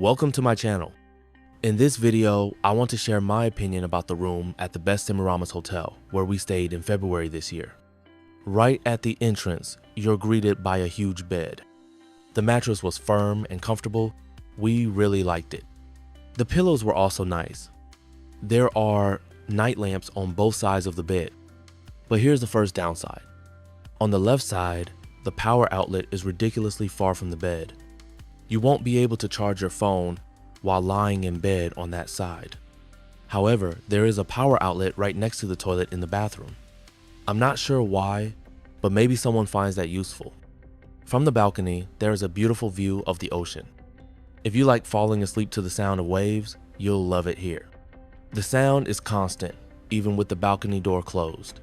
Welcome to my channel. In this video, I want to share my opinion about the room at the best Semiramis hotel where we stayed in February this year. Right at the entrance, you're greeted by a huge bed. The mattress was firm and comfortable. We really liked it. The pillows were also nice. There are night lamps on both sides of the bed. But here's the first downside. On the left side, the power outlet is ridiculously far from the bed. You won't be able to charge your phone while lying in bed on that side. However, there is a power outlet right next to the toilet in the bathroom. I'm not sure why, but maybe someone finds that useful. From the balcony, there is a beautiful view of the ocean. If you like falling asleep to the sound of waves, you'll love it here. The sound is constant, even with the balcony door closed.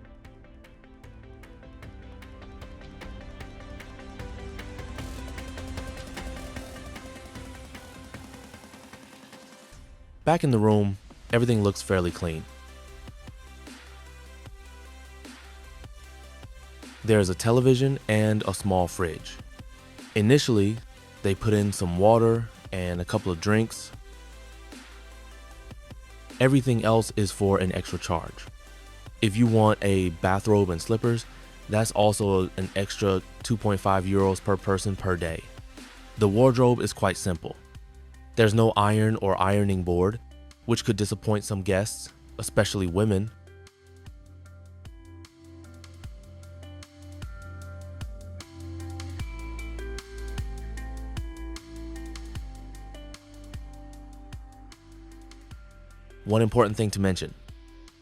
Back in the room, everything looks fairly clean. There is a television and a small fridge. Initially, they put in some water and a couple of drinks. Everything else is for an extra charge. If you want a bathrobe and slippers, that's also an extra 2.5 euros per person per day. The wardrobe is quite simple. There's no iron or ironing board, which could disappoint some guests, especially women. One important thing to mention,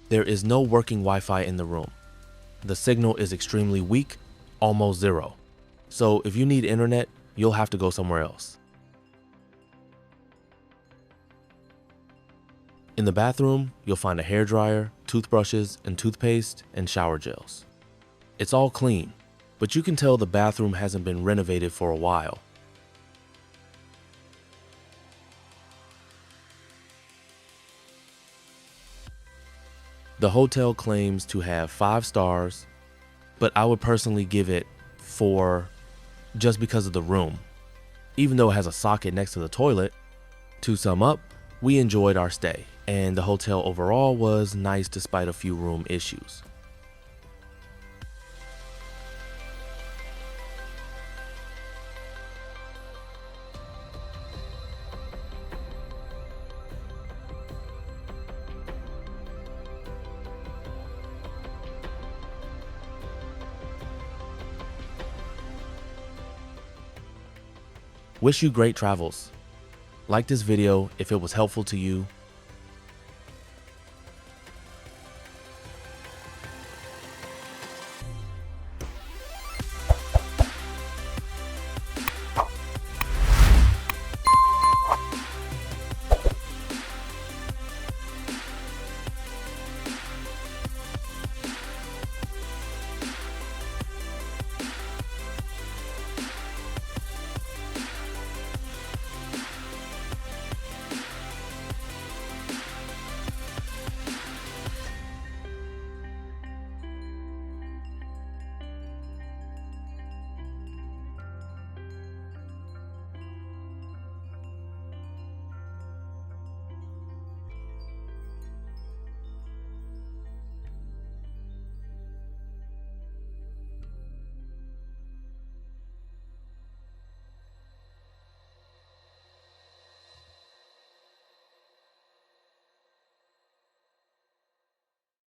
there is no working Wi-Fi in the room. The signal is extremely weak, almost zero. So if you need internet, you'll have to go somewhere else. In the bathroom, you'll find a hairdryer, toothbrushes, and toothpaste, and shower gels. It's all clean, but you can tell the bathroom hasn't been renovated for a while. The hotel claims to have 5 stars, but I would personally give it 4 just because of the room, even though it has a socket next to the toilet. To sum up, we enjoyed our stay, and the hotel overall was nice despite a few room issues. Wish you great travels. Like this video if it was helpful to you,